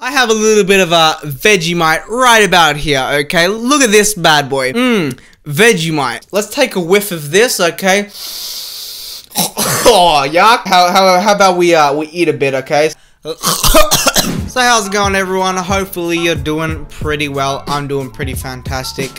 I have a little bit of a Vegemite right about here, okay? Look at this bad boy. Vegemite. Let's take a whiff of this, okay? Oh, yuck. How about we eat a bit, okay? So how's it going, everyone? Hopefully you're doing pretty well. I'm doing pretty fantastic.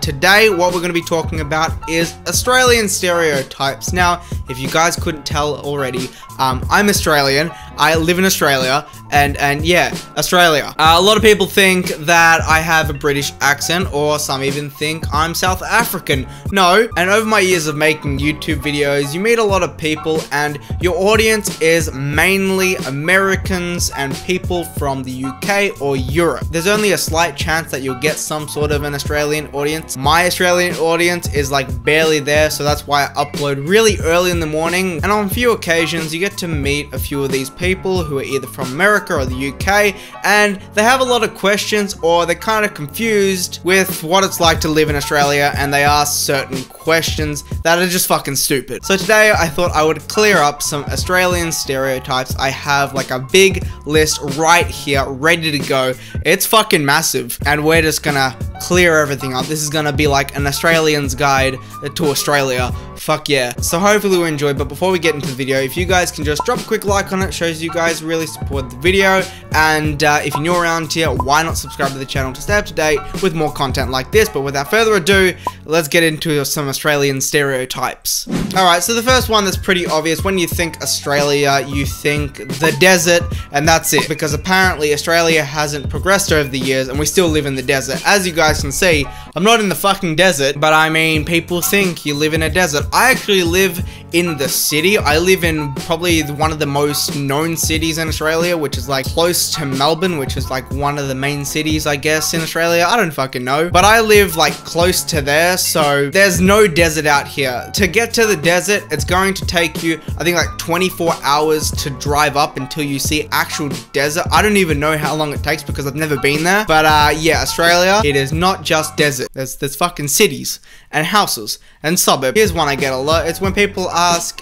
Today what we're going to be talking about is Australian stereotypes. Now, if you guys couldn't tell already, I'm Australian. I live in Australia, and yeah, Australia. A lot of people think that I have a British accent, or some even think I'm South African. No, and over my years of making YouTube videos, you meet a lot of people, and your audience is mainly Americans and people from the UK or Europe. There's only a slight chance that you'll get some sort of an Australian audience. My Australian audience is like barely there, so that's why I upload really early in the morning, and on a few occasions you get to meet a few of these people who are either from America or the UK, and they have a lot of questions, or they're kind of confused with what it's like to live in Australia, and they ask certain questions that are just fucking stupid. So today I thought I would clear up some Australian stereotypes. I have like a big list right here ready to go. It's fucking massive, and we're just gonna clear everything up. This is gonna be like an Australian's guide to Australia. Fuck yeah. So hopefully you enjoy, but before we get into the video, if you guys can just drop a quick like on it, shows you guys really support the video, and if you're new around here, why not subscribe to the channel to stay up to date with more content like this. But without further ado, let's get into some Australian stereotypes. Alright, so the first one that's pretty obvious. When you think Australia, you think the desert, and that's it, because apparently Australia hasn't progressed over the years, and we still live in the desert. As you guys can see, I'm not in the fucking desert, but I mean, people think you live in a desert. I actually live in the city. I live in probably one of the most known cities in Australia, which is like close to Melbourne, which is like one of the main cities, I guess, in Australia. I don't fucking know, but I live like close to there, so there's no desert out here. To get to the desert, it's going to take you, I think, like 24 hours to drive up until you see actual desert. I don't even know how long it takes because I've never been there, but yeah, Australia, it is not just desert. There's fucking cities and houses and suburbs. Here's one I get a lot. It's when people ask,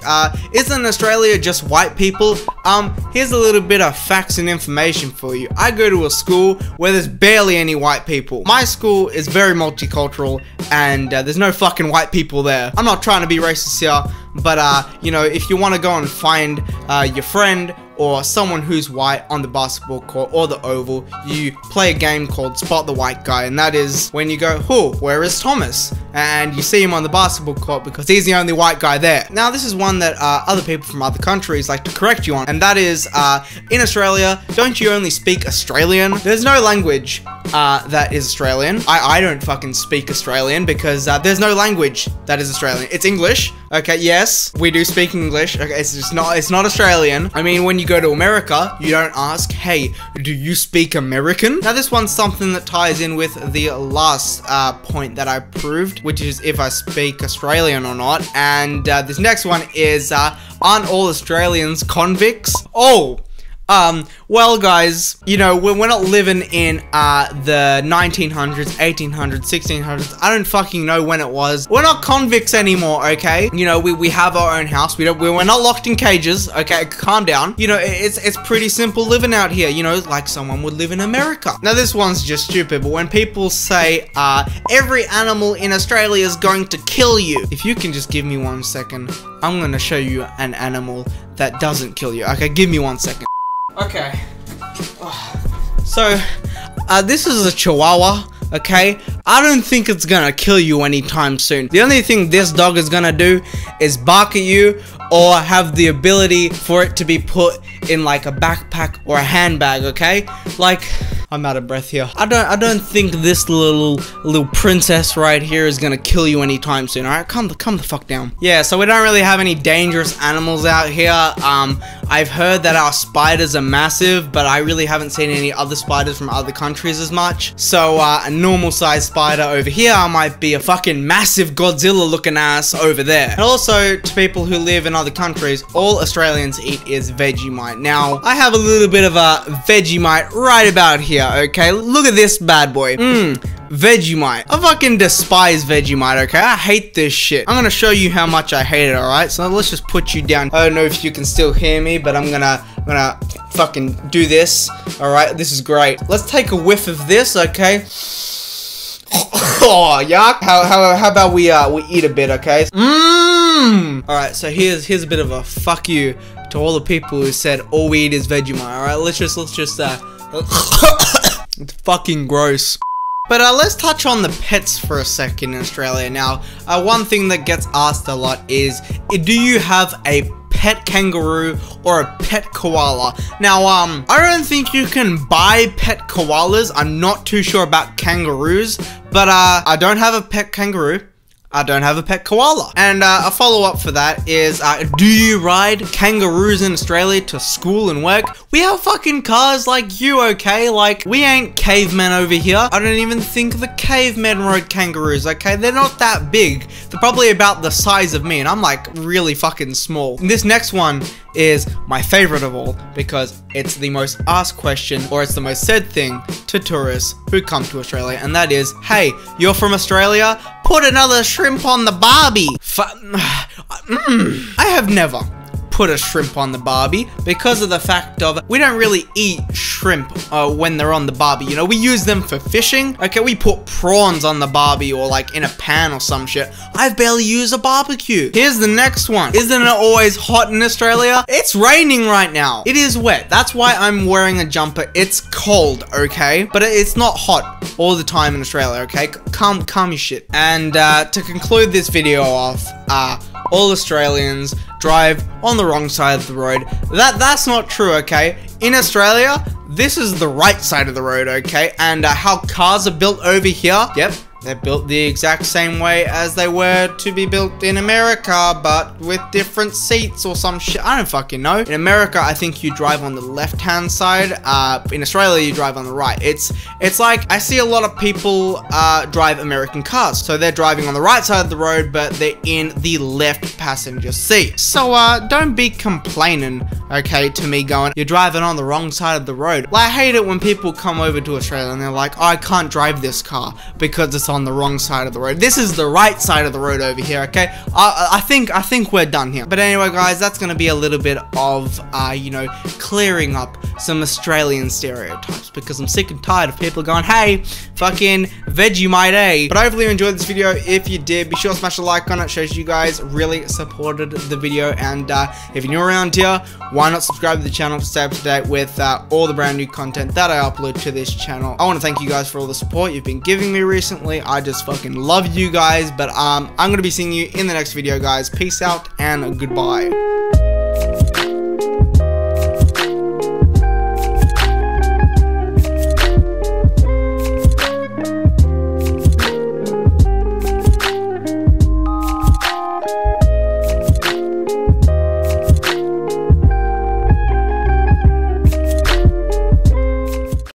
isn't Australia just white people? Here's a little bit of facts and information for you. I go to a school where there's barely any white people. My school is very multicultural, and there's no fucking white people there. I'm not trying to be racist here, but you know, if you want to go and find your friend or someone who's white on the basketball court or the oval, you play a game called Spot the White Guy, and that is when you go, "Who? Where is Thomas?" and you see him on the basketball court because he's the only white guy there. Now, this is one that other people from other countries like to correct you on, and that is, in Australia, don't you only speak Australian? There's no language that is Australian. I don't fucking speak Australian because there's no language that is Australian. It's English. Okay, yes, we do speak English. Okay, it's not Australian. I mean, when you go to America, you don't ask, "Hey, do you speak American?" Now, this one's something that ties in with the last point that I proved, which is if I speak Australian or not. And this next one is, aren't all Australians convicts? Oh! Well, guys, you know, we're not living in, the 1900s, 1800s, 1600s. I don't fucking know when it was. We're not convicts anymore, okay? You know, we have our own house. We're not locked in cages, okay? Calm down. You know, it's pretty simple living out here, you know, like someone would live in America. Now, this one's just stupid, but when people say, every animal in Australia is going to kill you. If you can just give me 1 second, I'm gonna show you an animal that doesn't kill you. Okay, give me 1 second. Okay, so, this is a Chihuahua, okay? I don't think it's gonna kill you anytime soon. The only thing this dog is gonna do is bark at you, or have the ability for it to be put in like a backpack or a handbag, okay? Like, I'm out of breath here. I don't think this little princess right here is gonna kill you anytime soon. Alright, calm the fuck down. Yeah, so we don't really have any dangerous animals out here. I've heard that our spiders are massive, but I really haven't seen any other spiders from other countries as much. So a normal sized spider over here might be a fucking massive Godzilla looking ass over there. And also, to people who live in other countries, all Australians eat is Vegemite. Now, I have a little bit of a Vegemite right about here, okay? Look at this bad boy. Vegemite. I fucking despise Vegemite, okay? I hate this shit. I'm gonna show you how much I hate it, alright? So let's just put you down. I don't know if you can still hear me, but I'm gonna fucking do this. Alright, this is great. Let's take a whiff of this, okay? Oh, yuck. How about we eat a bit, okay? Alright, so here's a bit of a fuck you to all the people who said all we eat is Vegemite, alright? Let's just it's fucking gross. But let's touch on the pets for a second in Australia. Now, one thing that gets asked a lot is, do you have a pet kangaroo or a pet koala? Now, I don't think you can buy pet koalas. I'm not too sure about kangaroos, but I don't have a pet kangaroo. I don't have a pet koala. And a follow-up for that is, do you ride kangaroos in Australia to school and work? We have fucking cars like you, okay? Like, we ain't cavemen over here. I don't even think the cavemen rode kangaroos, okay? They're not that big. They're probably about the size of me, and I'm like really fucking small. And this next one is my favorite of all because it's the most asked question, or it's the most said thing to tourists who come to Australia, and that is, hey, you're from Australia? Put another shrimp on the barbie. I have never put a shrimp on the barbie because of the fact of we don't really eat shrimp when they're on the barbie. You know, we use them for fishing. Okay, we put prawns on the barbie or like in a pan or some shit. I've barely used a barbecue. Here's the next one. Isn't it always hot in Australia? It's raining right now. It is wet. That's why I'm wearing a jumper. It's cold, okay? But it's not hot all the time in Australia, okay? Calm your shit. And to conclude this video off, all Australians drive on the wrong side of the road. That's not true, okay? In Australia, this is the right side of the road, okay? And how cars are built over here, yep, they're built the exact same way as they were to be built in America, but with different seats or some shit. I don't fucking know. In America, I think you drive on the left-hand side. In Australia, you drive on the right. It's like, I see a lot of people drive American cars. So they're driving on the right side of the road, but they're in the left passenger seat. So don't be complaining, okay, to me going, you're driving on the wrong side of the road. Like, I hate it when people come over to Australia and they're like, oh, I can't drive this car because it's on the wrong side of the road. This is the right side of the road over here, okay? I think we're done here. But anyway, guys, that's gonna be a little bit of, you know, clearing up some Australian stereotypes because I'm sick and tired of people going, hey, fucking Vegemite, eh? But hopefully you enjoyed this video. If you did, be sure to smash a like on it. Shows you guys really supported the video. And if you're new around here, why not subscribe to the channel to stay up to date with all the brand new content that I upload to this channel. I want to thank you guys for all the support you've been giving me recently. I just fucking love you guys. But I'm gonna be seeing you in the next video, guys. Peace out and goodbye.